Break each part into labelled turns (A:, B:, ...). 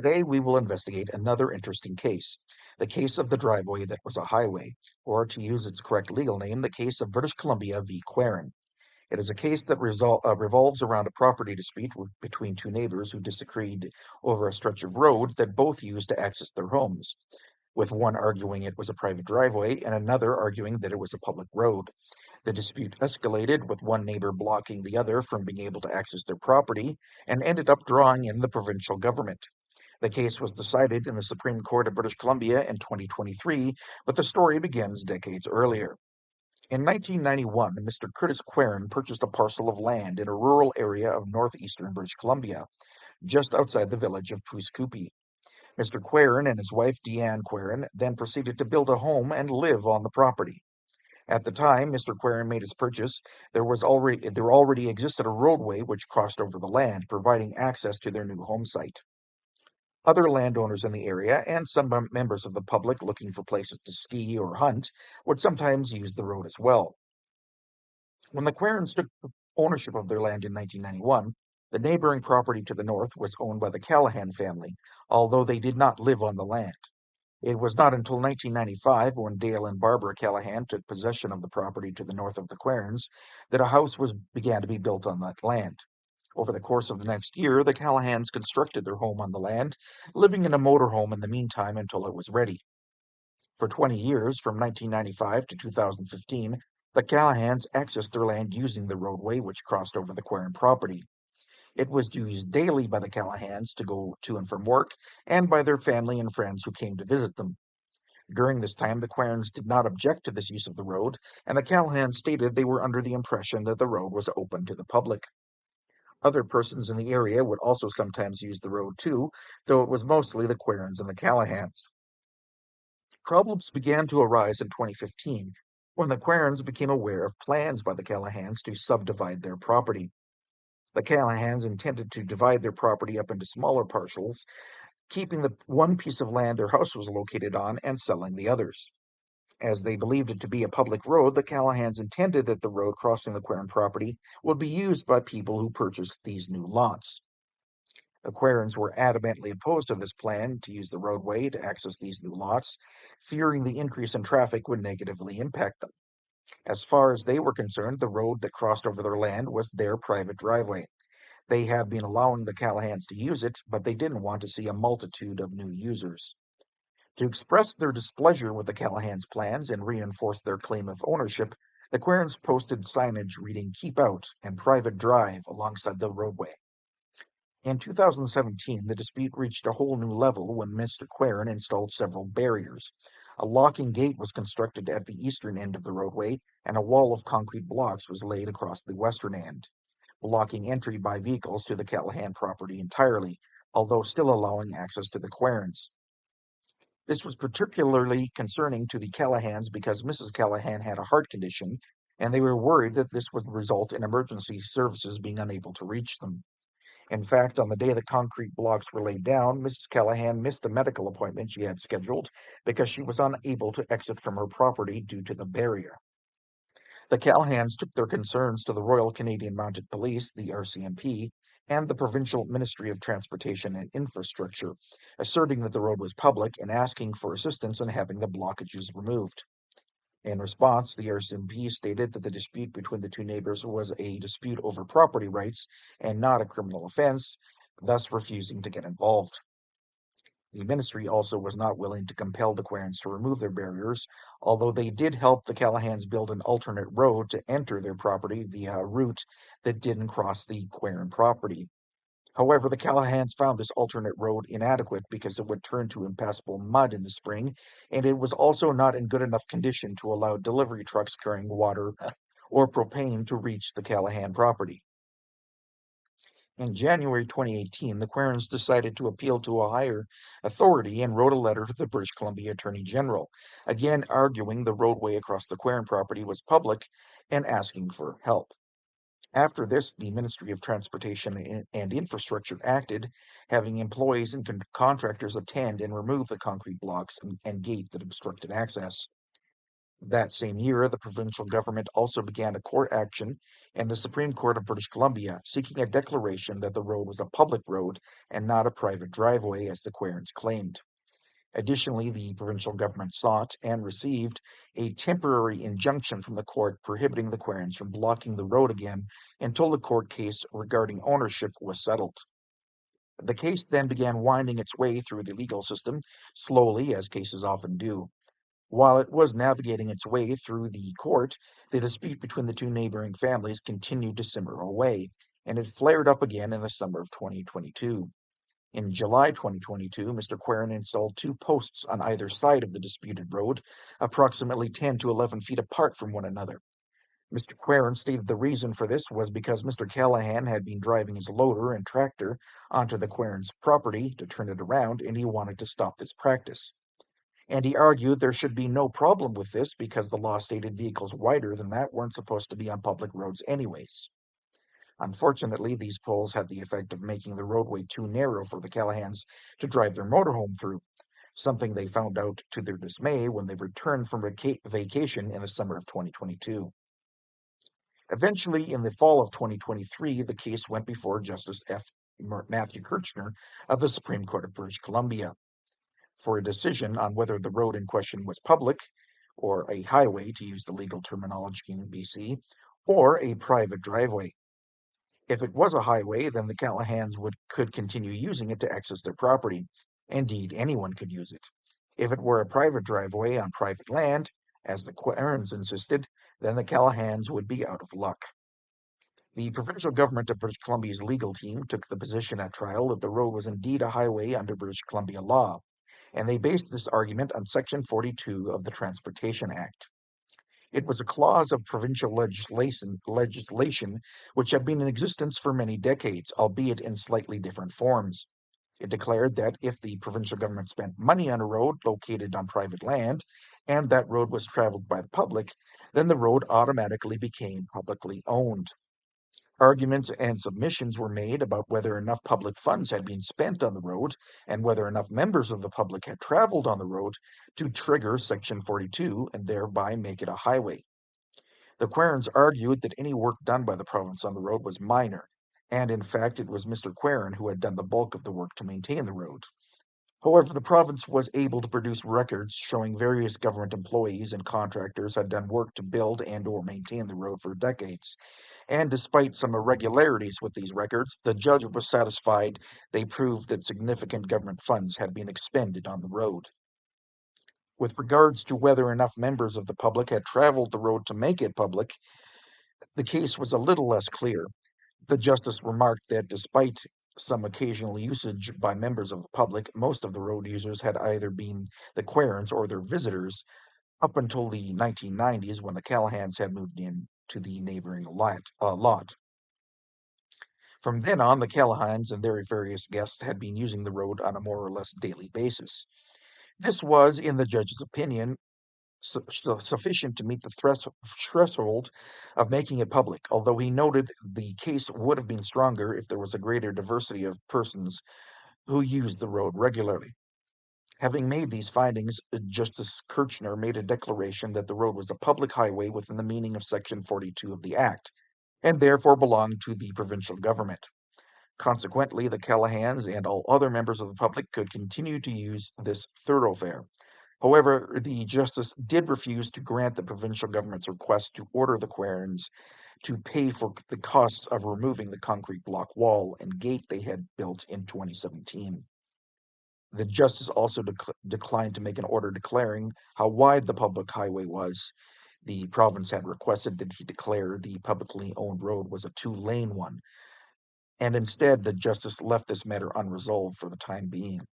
A: Today, we will investigate another interesting case, the case of the driveway that was a highway, or to use its correct legal name, the case of British Columbia v. Querin. It is a case that revolves around a property dispute between two neighbors who disagreed over a stretch of road that both used to access their homes, with one arguing it was a private driveway and another arguing that it was a public road. The dispute escalated, with one neighbor blocking the other from being able to access their property, and ended up drawing in the provincial government. The case was decided in the Supreme Court of British Columbia in 2023, but the story begins decades earlier. In 1991, Mr. Curtis Querin purchased a parcel of land in a rural area of northeastern British Columbia, just outside the village of Pouce Mr. Querin and his wife Deanne Querin then proceeded to build a home and live on the property. At the time Mr. Querin made his purchase, there already existed a roadway which crossed over the land, providing access to their new home site. Other landowners in the area and some members of the public looking for places to ski or hunt would sometimes use the road as well. When the Querins took ownership of their land in 1991, the neighboring property to the north was owned by the Callahan family, although they did not live on the land. It was not until 1995, when Dale and Barbara Callahan took possession of the property to the north of the Querins, that a house began to be built on that land. Over the course of the next year, the Callahans constructed their home on the land, living in a motorhome in the meantime until it was ready. For 20 years, from 1995 to 2015, the Callahans accessed their land using the roadway which crossed over the Querin property. It was used daily by the Callahans to go to and from work, and by their family and friends who came to visit them. During this time, the Querins did not object to this use of the road, and the Callahans stated they were under the impression that the road was open to the public. Other persons in the area would also sometimes use the road too, though it was mostly the Querins and the Callahans. Problems began to arise in 2015 when the Querins became aware of plans by the Callahans to subdivide their property. The Callahans intended to divide their property up into smaller parcels, keeping the one piece of land their house was located on and selling the others. As they believed it to be a public road, the Callahans intended that the road crossing the Querin property would be used by people who purchased these new lots. The Querins were adamantly opposed to this plan to use the roadway to access these new lots, fearing the increase in traffic would negatively impact them. As far as they were concerned, the road that crossed over their land was their private driveway. They had been allowing the Callahans to use it, but they didn't want to see a multitude of new users. To express their displeasure with the Callahans' plans and reinforce their claim of ownership, the Querins posted signage reading "Keep Out" and "Private Drive" alongside the roadway. In 2017, the dispute reached a whole new level when Mr. Querin installed several barriers. A locking gate was constructed at the eastern end of the roadway, and a wall of concrete blocks was laid across the western end, blocking entry by vehicles to the Callahan property entirely, although still allowing access to the Querins. This was particularly concerning to the Callahans because Mrs. Callahan had a heart condition, and they were worried that this would result in emergency services being unable to reach them. In fact, on the day the concrete blocks were laid down, Mrs. Callahan missed a medical appointment she had scheduled because she was unable to exit from her property due to the barrier. The Callahans took their concerns to the Royal Canadian Mounted Police, the RCMP, and the Provincial Ministry of Transportation and Infrastructure, asserting that the road was public and asking for assistance in having the blockages removed. In response, the RCMP stated that the dispute between the two neighbors was a dispute over property rights and not a criminal offense, thus refusing to get involved. The ministry also was not willing to compel the Querins to remove their barriers, although they did help the Callahans build an alternate road to enter their property via a route that didn't cross the Querin property. However, the Callahans found this alternate road inadequate because it would turn to impassable mud in the spring, and it was also not in good enough condition to allow delivery trucks carrying water or propane to reach the Callahan property. In January 2018, the Querins decided to appeal to a higher authority and wrote a letter to the British Columbia Attorney General, again arguing the roadway across the Querin property was public and asking for help. After this, the Ministry of Transportation and Infrastructure acted, having employees and contractors attend and remove the concrete blocks and gate that obstructed access. That same year, the provincial government also began a court action in the Supreme Court of British Columbia, seeking a declaration that the road was a public road and not a private driveway, as the Querins claimed. Additionally, the provincial government sought and received a temporary injunction from the court prohibiting the Querins from blocking the road again until the court case regarding ownership was settled. The case then began winding its way through the legal system, slowly, as cases often do. While it was navigating its way through the court, the dispute between the two neighboring families continued to simmer away, and it flared up again in the summer of 2022. In July 2022, Mr. Querin installed two posts on either side of the disputed road, approximately 10 to 11 feet apart from one another. Mr. Querin stated the reason for this was because Mr. Callahan had been driving his loader and tractor onto the Querin's property to turn it around, and he wanted to stop this practice. And he argued there should be no problem with this because the law stated vehicles wider than that weren't supposed to be on public roads anyways. Unfortunately, these poles had the effect of making the roadway too narrow for the Callahans to drive their motorhome through, something they found out to their dismay when they returned from vacation in the summer of 2022. Eventually, in the fall of 2023, the case went before Justice F. Matthew Kirchner of the Supreme Court of British Columbia for a decision on whether the road in question was public, or a highway to use the legal terminology in BC, or a private driveway. If it was a highway, then the Callahans could continue using it to access their property. Indeed, anyone could use it. If it were a private driveway on private land, as the Querins insisted, then the Callahans would be out of luck. The provincial government of British Columbia's legal team took the position at trial that the road was indeed a highway under British Columbia law, and they based this argument on Section 42 of the Transportation Act. It was a clause of provincial legislation which had been in existence for many decades, albeit in slightly different forms. It declared that if the provincial government spent money on a road located on private land, and that road was traveled by the public, then the road automatically became publicly owned. Arguments and submissions were made about whether enough public funds had been spent on the road and whether enough members of the public had traveled on the road to trigger Section 42 and thereby make it a highway. The Querins argued that any work done by the province on the road was minor, and in fact it was Mr. Querin who had done the bulk of the work to maintain the road. However, the province was able to produce records showing various government employees and contractors had done work to build and or maintain the road for decades. And despite some irregularities with these records, the judge was satisfied they proved that significant government funds had been expended on the road. With regards to whether enough members of the public had traveled the road to make it public, the case was a little less clear. The justice remarked that despite some occasional usage by members of the public, most of the road users had either been the Querins or their visitors up until the 1990s when the Callahans had moved in to the neighboring lot. From then on, the Callahans and their various guests had been using the road on a more or less daily basis. This was, in the judge's opinion, sufficient to meet the threshold of making it public, although he noted the case would have been stronger if there was a greater diversity of persons who used the road regularly. Having made these findings, Justice Kirchner made a declaration that the road was a public highway within the meaning of Section 42 of the Act, and therefore belonged to the provincial government. Consequently, the Callahans and all other members of the public could continue to use this thoroughfare. However, the justice did refuse to grant the provincial government's request to order the Querins to pay for the costs of removing the concrete block wall and gate they had built in 2017. The justice also declined to make an order declaring how wide the public highway was. The province had requested that he declare the publicly owned road was a two-lane one, and instead the justice left this matter unresolved for the time being.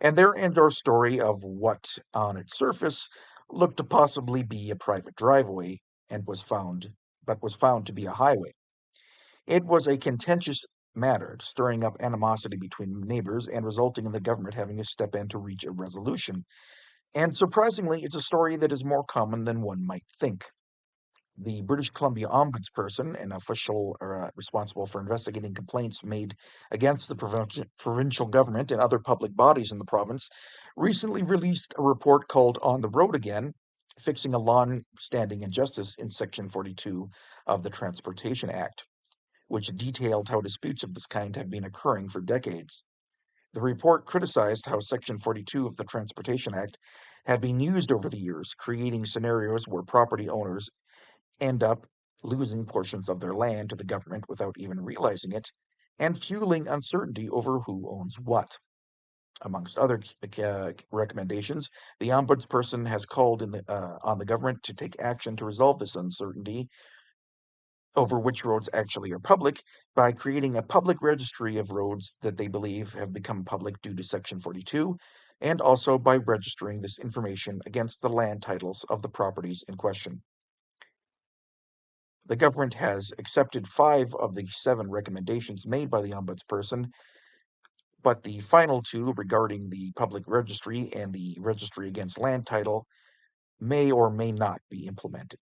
A: And there ends our story of what, on its surface, looked to possibly be a private driveway and was found to be a highway. It was a contentious matter, stirring up animosity between neighbors and resulting in the government having to step in to reach a resolution. And surprisingly, it's a story that is more common than one might think. The British Columbia Ombudsperson, an official responsible for investigating complaints made against the provincial government and other public bodies in the province, recently released a report called On the Road Again, fixing a long-standing injustice in Section 42 of the Transportation Act, which detailed how disputes of this kind have been occurring for decades. The report criticized how Section 42 of the Transportation Act had been used over the years, creating scenarios where property owners end up losing portions of their land to the government without even realizing it, and fueling uncertainty over who owns what. Amongst other recommendations, the ombudsperson has called on the government to take action to resolve this uncertainty over which roads actually are public by creating a public registry of roads that they believe have become public due to Section 42, and also by registering this information against the land titles of the properties in question. The government has accepted 5 of the 7 recommendations made by the ombudsperson, but the final 2 regarding the public registry and the registry against land title may or may not be implemented.